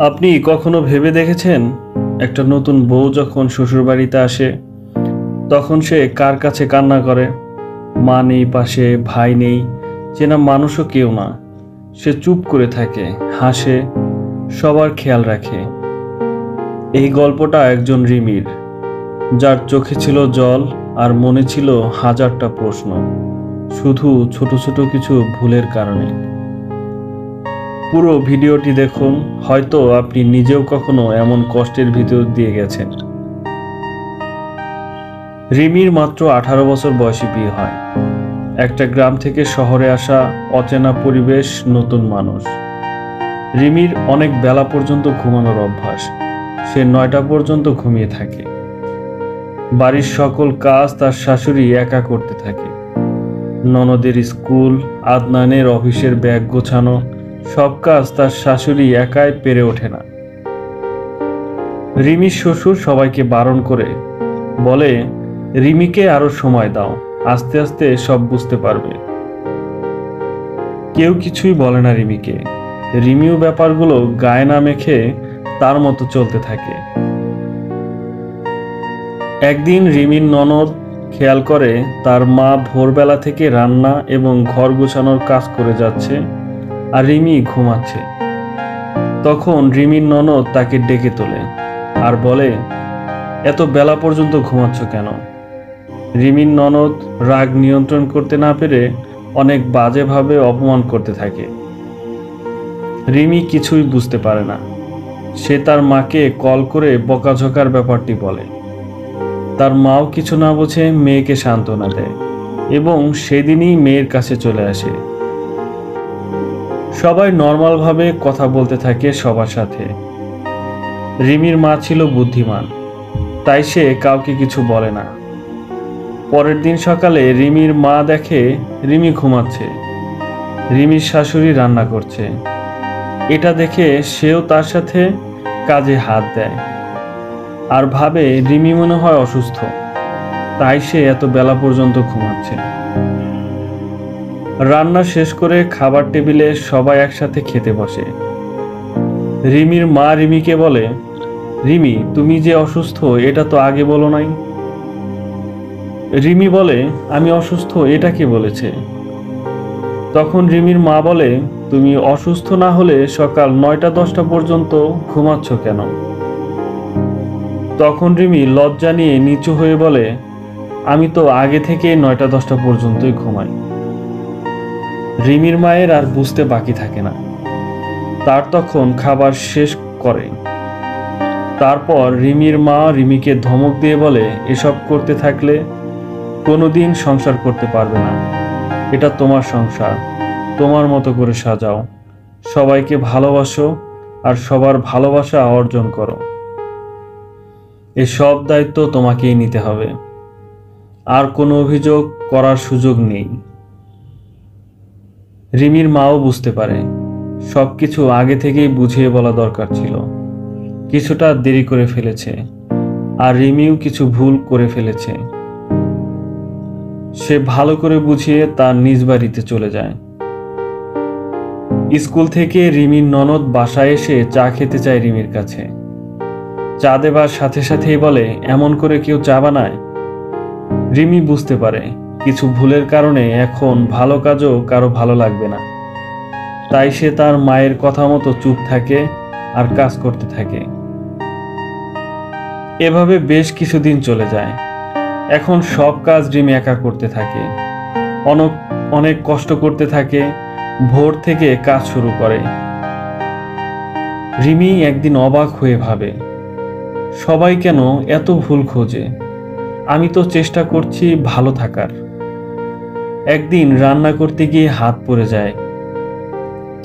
আপনি কখনো ভেবে দেখেছেন একটা নতুন বউ যখন শ্বশুরবাড়িতে আসে তখন সে কার কাছে কান্না করে? মা নেই পাশে, ভাই নেই, চেনা মানুষও কেউ না। সে চুপ করে থাকে, হাসে, সবার খেয়াল রাখে। এই গল্পটা একজন রিমির, যার চোখে ছিল জল আর মনে ছিল হাজারটা প্রশ্ন, শুধু ছোট ছোট কিছু ভুলের কারণে। পুরো ভিডিওটি দেখুন, হয়তো আপনি নিজেও কখনো এমন কষ্টের ভিতর দিয়ে গেছেন। রিমির মাত্র 18 বছর বয়সে বিয়ে হয়। একটা গ্রাম থেকে শহরে আসা, অচেনা পরিবেশ, নতুন মানুষ। রিমির অনেক বেলা পর্যন্ত ঘুমানোর অভ্যাস। সে 9টা পর্যন্ত ঘুমিয়ে থাকে। বাড়ির সকল কাজ তার শাশুড়ি একা করতে থাকে। ননদের স্কুল, আদনানের অফিসের ব্যাগ গোছানো, সব কাজ তার শাশুড়ি একাই পেরে ওঠে না। রিমির শ্বশুর সবাইকে বারণ করে, বলে রিমিকে আরো সময় দাও, আস্তে আস্তে সব বুঝতে পারবে। কেউ কিছুই বলে না রিমিকে। রিমিও ব্যাপারগুলো গায়ে না মেখে তার মতো চলতে থাকে। একদিন রিমির ননদ খেয়াল করে তার মা ভোরবেলা থেকে রান্না এবং ঘর গোছানোর কাজ করে যাচ্ছে আর রিমি ঘুমাচ্ছে। তখন রিমির ননদ তাকে ডেকে তোলে আর বলে, এত বেলা পর্যন্ত ঘুমাচ্ছ কেন? রিমির ননদ রাগ নিয়ন্ত্রণ করতে না পেরে অনেক বাজেভাবে অপমান করতে থাকে। রিমি কিছুই বুঝতে পারে না। সে তার মাকে কল করে বকাঝকার ব্যাপারটি বলে। তার মাও কিছু না বুঝে মেয়েকে সান্ত্বনা দেয় এবং সেদিনই মেয়ের কাছে চলে আসে। সবাই নর্মালভাবে কথা বলতে থাকে সবার সাথে। রিমির মা ছিল বুদ্ধিমান, তাই সে কাউকে কিছু বলে না। পরের দিন সকালে রিমির মা দেখে রিমি ঘুমাচ্ছে, রিমির শাশুড়ি রান্না করছে। এটা দেখে সেও তার সাথে কাজে হাত দেয় আর ভাবে রিমি মনে হয় অসুস্থ, তাই সে এত বেলা পর্যন্ত ঘুমাচ্ছে। রান্না শেষ করে খাবার টেবিলে সবাই একসাথে খেতে বসে। রিমির মা রিমিকে বলে, রিমি, তুমি যে অসুস্থ এটা তো আগে বলো নাই। রিমি বলে, আমি অসুস্থ এটা কে বলেছে? তখন রিমির মা বলে, তুমি অসুস্থ না হলে সকাল 9টা-10টা পর্যন্ত ঘুমাচ্ছ কেন? তখন রিমি লজ্জা নিয়ে নিচু হয়ে বলে, আমি তো আগে থেকে 9টা-10টা পর্যন্তই ঘুমাই। রিমির মায়ের আর বুঝতে বাকি থাকে না। তার তখন খাবার শেষ করে। তারপর রিমির মা রিমিকে ধমক দিয়ে বলে, এসব করতে থাকলে কোনোদিন সংসার করতে পারবে না। এটা তোমার সংসার, তোমার মতো করে সাজাও, সবাইকে ভালোবাসো আর সবার ভালোবাসা অর্জন করো। এই সব দায়িত্ব তোমাকেই নিতে হবে, আর কোনো অভিযোগ করার সুযোগ নেই। রিমির মাও বুঝতে পারে সবকিছু আগে থেকেই বুঝিয়ে বলা দরকার ছিল। কিছুটা দেরি করে ফেলেছে, আর রিমিও কিছু ভুল করে ফেলেছে। সে ভালো করে বুঝিয়ে তার নিজ বাড়িতে চলে যায়। স্কুল থেকে রিমির ননদ বাসায় এসে চা খেতে চায় রিমির কাছে। চা দেবার সাথে সাথেই বলে, এমন করে কেউ চা বানায়? রিমি বুঝতে পারে কিছু ভুলের কারণে এখন ভালো কাজও কারো ভালো লাগবে না। তাই সে তার মায়ের কথা মতো চুপ থাকে আর কাজ করতে থাকে। এভাবে বেশ কিছুদিন চলে যায়। এখন সব কাজ রিমি একা করতে থাকে, অনেক কষ্ট করতে থাকে। ভোর থেকে কাজ শুরু করে। রিমি একদিন অবাক হয়ে ভাবে, সবাই কেন এত ভুল খোঁজে? আমি তো চেষ্টা করছি ভালো থাকার। একদিন রান্না করতে গিয়ে হাত পড়ে যায়।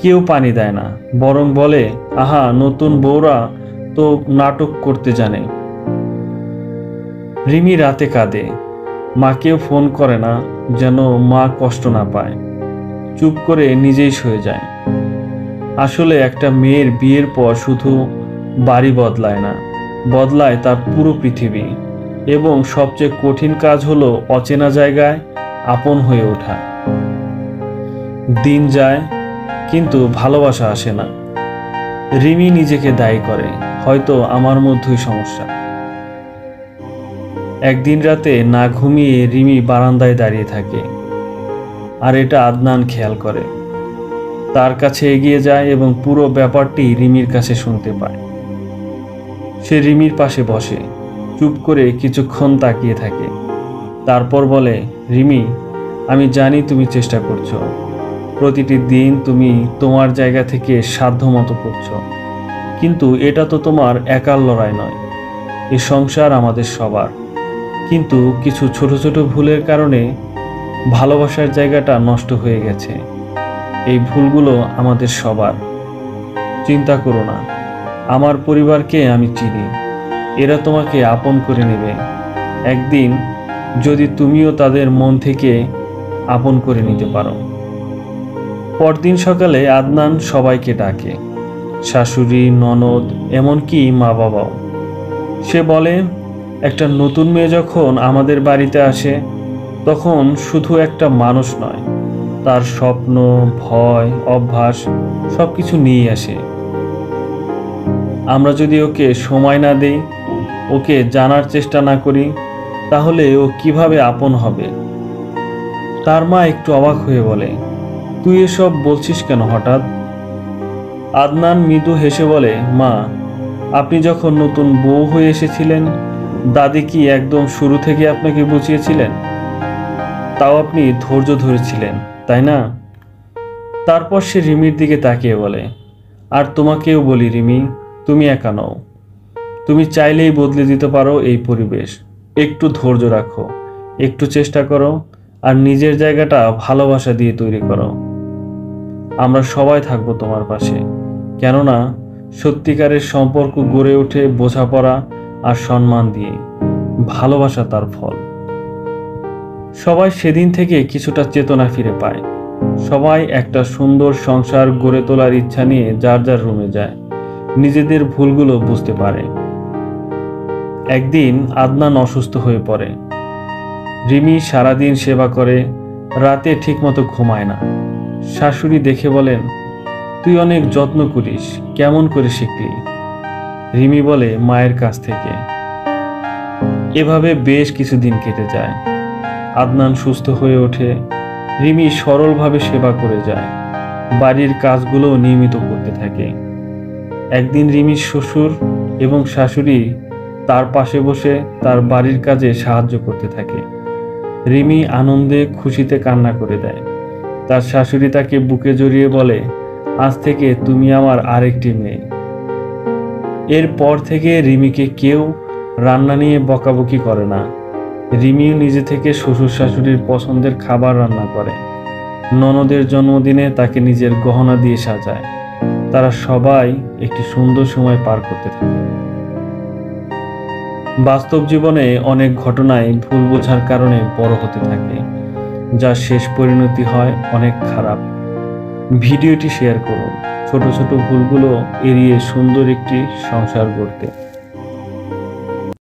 কেউ পানি দেয় না, বরং বলে, আহা, নতুন বউরা তো নাটক করতে জানে। রিমি রাতে কাঁদে, মাকেও ফোন করে না, যেন মা কষ্ট না পায়। চুপ করে নিজেই শুয়ে যায়। আসলে একটা মেয়ের বিয়ের পর শুধু বাড়ি বদলায় না, বদলায় তার পুরো পৃথিবী। এবং সবচেয়ে কঠিন কাজ হলো অচেনা জায়গায় আপন হয়ে ওঠা। দিন যায় কিন্তু ভালোবাসা আসে না। রিমি নিজেকে দায়ী করে, হয়তো আমার মধ্যেই সমস্যা। একদিন রাতে না ঘুমিয়ে রিমি বারান্দায় দাঁড়িয়ে থাকে, আর এটা আদনান খেয়াল করে। তার কাছে এগিয়ে যায় এবং পুরো ব্যাপারটি রিমির কাছে শুনতে পায়। সে রিমির পাশে বসে চুপ করে কিছুক্ষণ তাকিয়ে থাকে, তারপর বলে, রিমি, আমি জানি তুমি চেষ্টা করছো, প্রতিটি দিন তুমি তোমার জায়গা থেকে সাধ্যমতো করছো, কিন্তু এটা তো তোমার একার লড়াই নয়, এ সংসার আমাদের সবার। কিন্তু কিছু ছোট ছোট ভুলের কারণে ভালোবাসার জায়গাটা নষ্ট হয়ে গেছে। এই ভুলগুলো আমাদের সবার। চিন্তা করো না, আমার পরিবারকে আমি চিনি, এরা তোমাকে আপন করে নেবে একদিন, যদি তুমিও তাদের মন থেকে আপন করে নিতে পারো। পরদিন সকালে আদনান সবাইকে ডাকে, শাশুড়ি, ননদ, এমনকি মা বাবাও। সে বলে, একটা নতুন মেয়ে যখন আমাদের বাড়িতে আসে, তখন শুধু একটা মানুষ নয়, তার স্বপ্ন, ভয়, অভ্যাস সবকিছু নিয়ে আসে। আমরা যদি ওকে সময় না দেই, ওকে জানার চেষ্টা না করি, তাহলে ও কিভাবে আপন হবে? তার মা একটু অবাক হয়ে বলে, তুই এসব বলছিস কেন হঠাৎ? আদনান মৃদু হেসে বলে, মা, আপনি যখন নতুন বউ হয়ে এসেছিলেন, দাদি কি একদম শুরু থেকে আপনাকে বুঝিয়েছিলেন? তাও আপনি ধৈর্য ধরেছিলেন, তাই না? তারপর সে রিমির দিকে তাকিয়ে বলে, আর তোমাকেও বলি রিমি, তুমি একা নও, তুমি চাইলেই বদলে দিতে পারো এই পরিবেশ। একটু ধৈর্য রাখো, একটু চেষ্টা করো, আর নিজের জায়গাটা ভালোবাসা দিয়ে তৈরি করো। আমরা সবাই থাকবো তোমার পাশে, কেননা সত্যিকারের সম্পর্ক গড়ে ওঠে বোঝাপড়া আর সম্মান দিয়ে। ভালোবাসা তার ফল। সবাই সেদিন থেকে কিছুটা চেতনা ফিরে পায়। সবাই একটা সুন্দর সংসার গড়ে তোলার ইচ্ছা নিয়ে যার যার রুমে যায়, নিজেদের ভুলগুলো বুঝতে পারে। একদিন আদনান অসুস্থ হয়ে পড়ে। রিমি সারাদিন সেবা করে, রাতে ঠিকমতো ঘুমায় না। শাশুড়ি দেখে বলেন, তুই অনেক যত্ন করিস, কেমন করে শিখলি? রিমি বলে, মায়ের কাছ থেকে। এভাবে বেশ কিছুদিন কেটে যায়। আদনান সুস্থ হয়ে ওঠে, রিমি সরলভাবে সেবা করে যায়, বাড়ির কাজগুলো নিয়মিত করতে থাকে। একদিন রিমির শ্বশুর এবং শাশুড়ি তার পাশে বসে তার বাড়ির কাজে সাহায্য করতে থাকে। রিমি আনন্দে খুশিতে কান্না করে দেয়। তার শাশুড়ি তাকে বুকে জড়িয়ে বলে, আজ থেকে তুমি আমার আরেকটি মেয়ে। এরপর থেকে রিমিকে কেউ রান্না নিয়ে বকাবকি করে না। রিমিও নিজে থেকে শ্বশুর শাশুড়ির পছন্দের খাবার রান্না করে। ননদের জন্মদিনে তাকে নিজের গহনা দিয়ে সাজায়। তারা সবাই একটি সুন্দর সময় পার করতে থাকে। বাস্তব জীবনে অনেক ঘটনাই ভুল বোঝার কারণে বড় হতে থাকে, যার শেষ পরিণতি হয় অনেক খারাপ। ভিডিওটি শেয়ার করুন, ছোট ছোট ভুলগুলো এড়িয়ে সুন্দর একটি সংসার গড়তে।